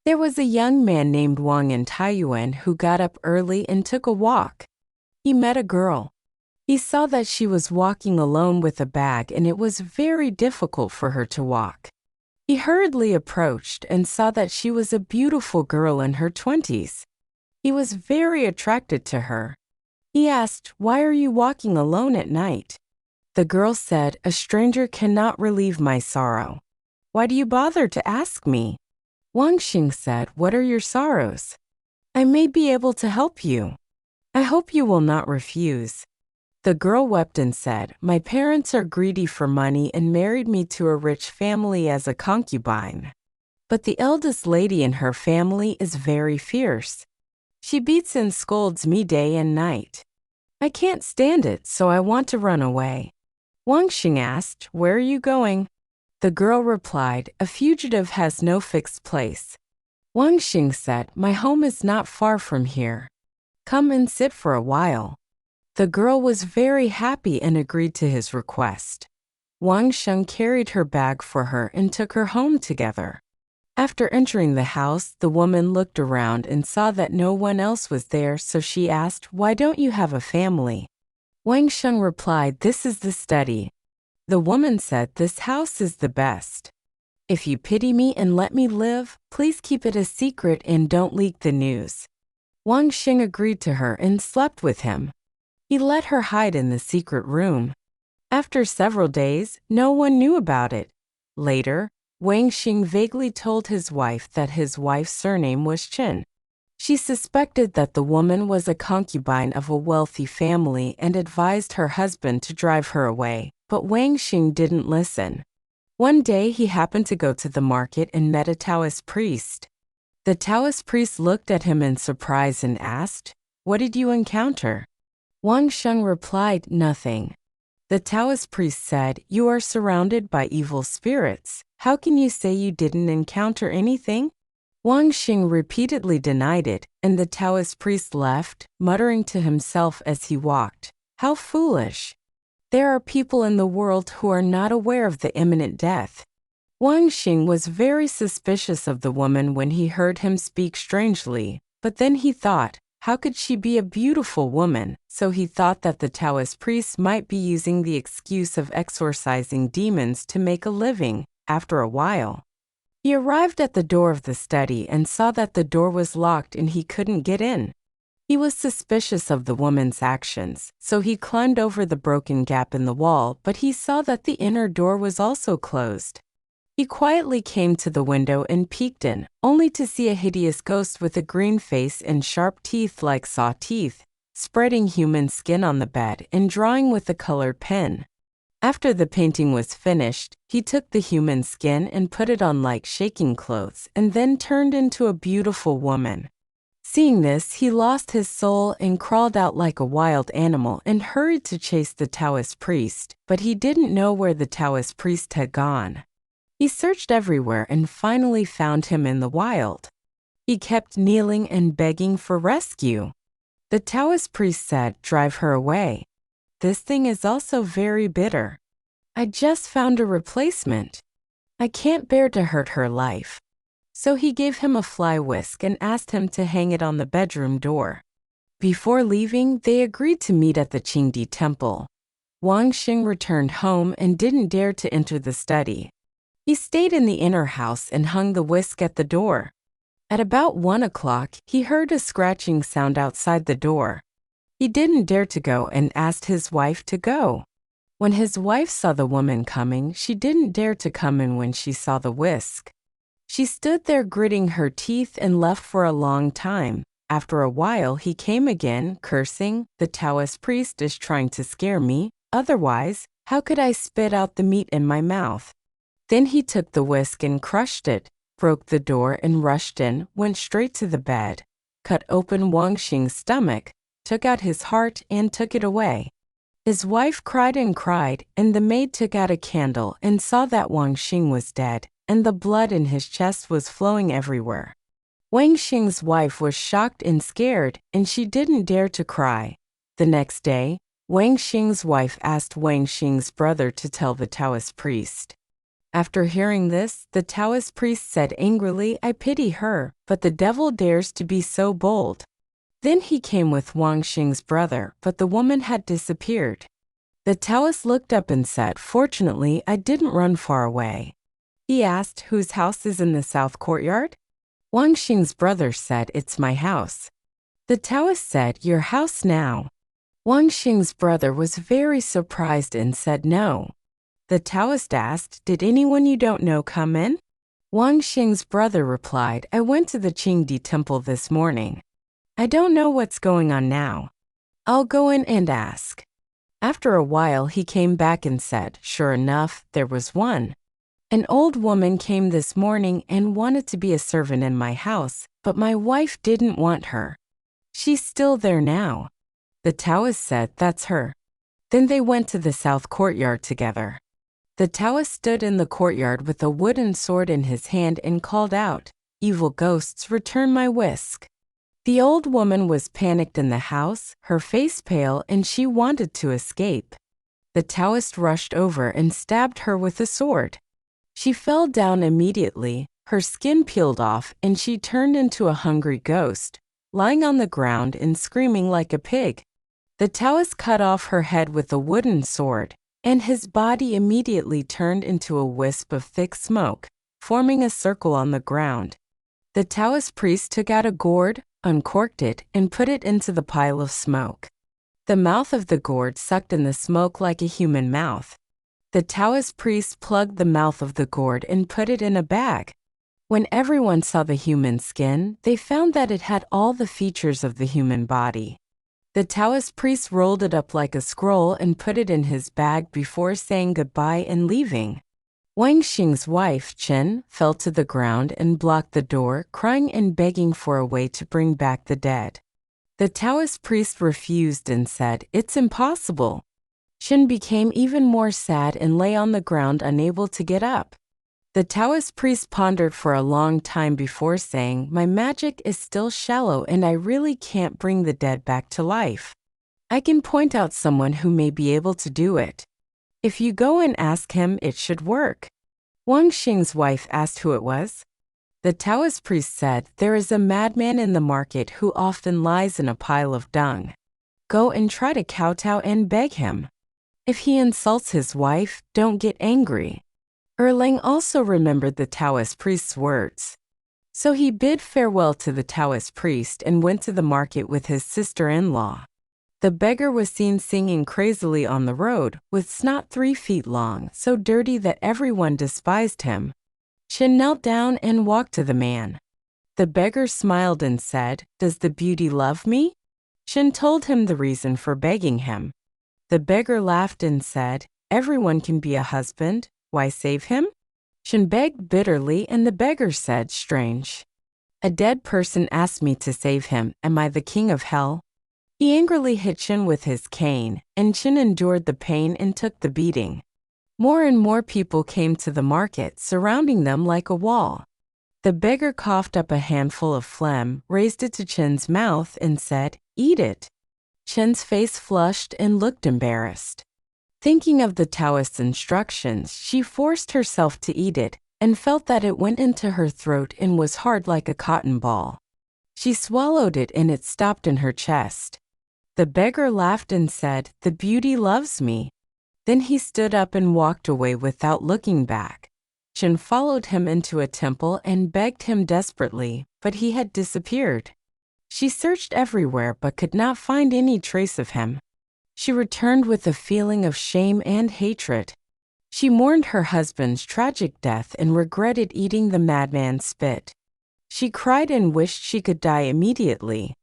There was a young man named Wang in Taiyuan who got up early and took a walk. He met a girl. He saw that she was walking alone with a bag and it was very difficult for her to walk. He hurriedly approached and saw that she was a beautiful girl in her 20s. He was very attracted to her. He asked, "Why are you walking alone at night?" The girl said, "A stranger cannot relieve my sorrow. Why do you bother to ask me?" Wang Xing said, "What are your sorrows? I may be able to help you. I hope you will not refuse." The girl wept and said, "My parents are greedy for money and married me to a rich family as a concubine. But the eldest lady in her family is very fierce. She beats and scolds me day and night. I can't stand it, so I want to run away." Wang Xing asked, "Where are you going?" The girl replied, "A fugitive has no fixed place." Wang Xing said, "My home is not far from here. Come and sit for a while." The girl was very happy and agreed to his request. Wang Xing carried her bag for her and took her home together. After entering the house, the woman looked around and saw that no one else was there, so she asked, "Why don't you have a family?" Wang Xing replied, "This is the study." The woman said, "This house is the best. If you pity me and let me live, please keep it a secret and don't leak the news." Wang Xing agreed to her and slept with him. He let her hide in the secret room. After several days, no one knew about it. Later, Wang Xing vaguely told his wife that his wife's surname was Chen. She suspected that the woman was a concubine of a wealthy family and advised her husband to drive her away, but Wang Xing didn't listen. One day he happened to go to the market and met a Taoist priest. The Taoist priest looked at him in surprise and asked, "What did you encounter?" Wang Xing replied, "Nothing." The Taoist priest said, "You are surrounded by evil spirits. How can you say you didn't encounter anything?" Wang Xing repeatedly denied it, and the Taoist priest left, muttering to himself as he walked, "How foolish! There are people in the world who are not aware of the imminent death." Wang Xing was very suspicious of the woman when he heard him speak strangely, but then he thought, how could she be a beautiful woman? So he thought that the Taoist priest might be using the excuse of exorcising demons to make a living. After a while, he arrived at the door of the study and saw that the door was locked and he couldn't get in. He was suspicious of the woman's actions, so he climbed over the broken gap in the wall, but he saw that the inner door was also closed. He quietly came to the window and peeked in, only to see a hideous ghost with a green face and sharp teeth like saw teeth, spreading human skin on the bed and drawing with a colored pen. After the painting was finished, he took the human skin and put it on like shaking clothes and then turned into a beautiful woman. Seeing this, he lost his soul and crawled out like a wild animal and hurried to chase the Taoist priest, but he didn't know where the Taoist priest had gone. He searched everywhere and finally found him in the wild. He kept kneeling and begging for rescue. The Taoist priest said, "Drive her away. This thing is also very bitter. I just found a replacement. I can't bear to hurt her life." So he gave him a fly whisk and asked him to hang it on the bedroom door. Before leaving, they agreed to meet at the Qingdi temple. Wang Xing returned home and didn't dare to enter the study. He stayed in the inner house and hung the whisk at the door. At about 1 o'clock, he heard a scratching sound outside the door. He didn't dare to go and asked his wife to go. When his wife saw the woman coming, she didn't dare to come in when she saw the whisk. She stood there gritting her teeth and left for a long time. After a while, he came again, cursing, "The Taoist priest is trying to scare me. Otherwise, how could I spit out the meat in my mouth?" Then he took the whisk and crushed it, broke the door and rushed in, went straight to the bed, cut open Wang Xing's stomach, took out his heart and took it away. His wife cried and cried, and the maid took out a candle and saw that Wang Xing was dead, and the blood in his chest was flowing everywhere. Wang Xing's wife was shocked and scared, and she didn't dare to cry. The next day, Wang Xing's wife asked Wang Xing's brother to tell the Taoist priest. After hearing this, the Taoist priest said angrily, I pity her, but the devil dares to be so bold. Then he came with Wang Xing's brother, but the woman had disappeared. The Taoist looked up and said, Fortunately, I didn't run far away. He asked, Whose house is in the south courtyard? Wang Xing's brother said, It's my house. The Taoist said, Your house now. Wang Xing's brother was very surprised and said no. The Taoist asked, Did anyone you don't know come in? Wang Xing's brother replied, I went to the Qingdi temple this morning. I don't know what's going on now. I'll go in and ask. After a while he came back and said, Sure enough, there was one. An old woman came this morning and wanted to be a servant in my house, but my wife didn't want her. She's still there now. The Taoist said, That's her. Then they went to the south courtyard together. The Taoist stood in the courtyard with a wooden sword in his hand and called out, Evil ghosts, return my whisk. The old woman was panicked in the house, her face pale, and she wanted to escape. The Taoist rushed over and stabbed her with a sword. She fell down immediately, her skin peeled off, and she turned into a hungry ghost, lying on the ground and screaming like a pig. The Taoist cut off her head with a wooden sword, and his body immediately turned into a wisp of thick smoke, forming a circle on the ground. The Taoist priest took out a gourd, uncorked it, and put it into the pile of smoke. The mouth of the gourd sucked in the smoke like a human mouth. The Taoist priest plugged the mouth of the gourd and put it in a bag. When everyone saw the human skin, they found that it had all the features of the human body. The Taoist priest rolled it up like a scroll and put it in his bag before saying goodbye and leaving. Wang Xing's wife, Chen, fell to the ground and blocked the door, crying and begging for a way to bring back the dead. The Taoist priest refused and said, It's impossible. Chen became even more sad and lay on the ground unable to get up. The Taoist priest pondered for a long time before saying, My magic is still shallow and I really can't bring the dead back to life. I can point out someone who may be able to do it. If you go and ask him, it should work. Wang Xing's wife asked who it was. The Taoist priest said, There is a madman in the market who often lies in a pile of dung. Go and try to kowtow and beg him. If he insults his wife, don't get angry. Erlang also remembered the Taoist priest's words. So he bid farewell to the Taoist priest and went to the market with his sister-in-law. The beggar was seen singing crazily on the road, with snot 3 feet long, so dirty that everyone despised him. Chen knelt down and walked to the man. The beggar smiled and said, Does the beauty love me? Chen told him the reason for begging him. The beggar laughed and said, Everyone can be a husband. Why save him? Chen begged bitterly, and the beggar said, Strange. A dead person asked me to save him. Am I the king of hell? He angrily hit Chen with his cane, and Chen endured the pain and took the beating. More and more people came to the market, surrounding them like a wall. The beggar coughed up a handful of phlegm, raised it to Chen's mouth, and said, Eat it. Chen's face flushed and looked embarrassed. Thinking of the Taoist's instructions, she forced herself to eat it, and felt that it went into her throat and was hard like a cotton ball. She swallowed it and it stopped in her chest. The beggar laughed and said, The beauty loves me. Then he stood up and walked away without looking back. Chen followed him into a temple and begged him desperately, but he had disappeared. She searched everywhere but could not find any trace of him. She returned with a feeling of shame and hatred. She mourned her husband's tragic death and regretted eating the madman's spit. She cried and wished she could die immediately.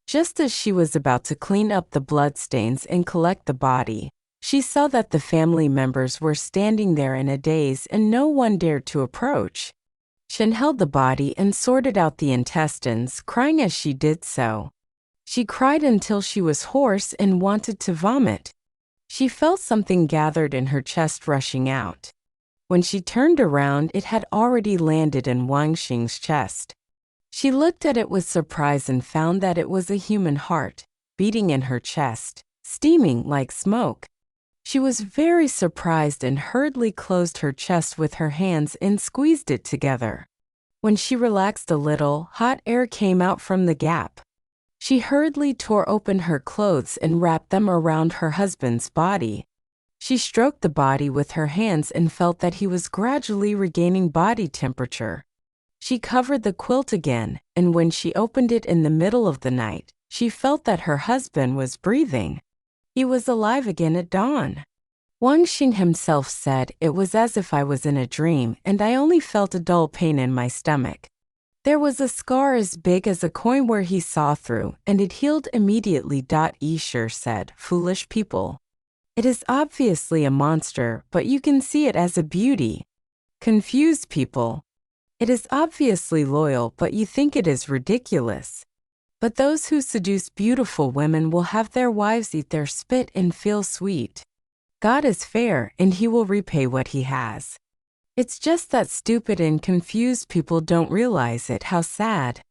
Just as she was about to clean up the bloodstains and collect the body, she saw that the family members were standing there in a daze and no one dared to approach. Chen held the body and sorted out the intestines, crying as she did so. She cried until she was hoarse and wanted to vomit. She felt something gathered in her chest rushing out. When she turned around, it had already landed in Wang Xing's chest. She looked at it with surprise and found that it was a human heart, beating in her chest, steaming like smoke. She was very surprised and hurriedly closed her chest with her hands and squeezed it together. When she relaxed a little, hot air came out from the gap. She hurriedly tore open her clothes and wrapped them around her husband's body. She stroked the body with her hands and felt that he was gradually regaining body temperature. She covered the quilt again, and when she opened it in the middle of the night, she felt that her husband was breathing. He was alive again at dawn. Wang Xing himself said, "It was as if I was in a dream, and I only felt a dull pain in my stomach." There was a scar as big as a coin where he saw through, and it healed immediately. Yi Shi said, "Foolish people. It is obviously a monster, but you can see it as a beauty. Confused people. It is obviously loyal, but you think it is ridiculous. But those who seduce beautiful women will have their wives eat their spit and feel sweet. God is fair, and he will repay what he has. It's just that stupid and confused people don't realize it." How sad.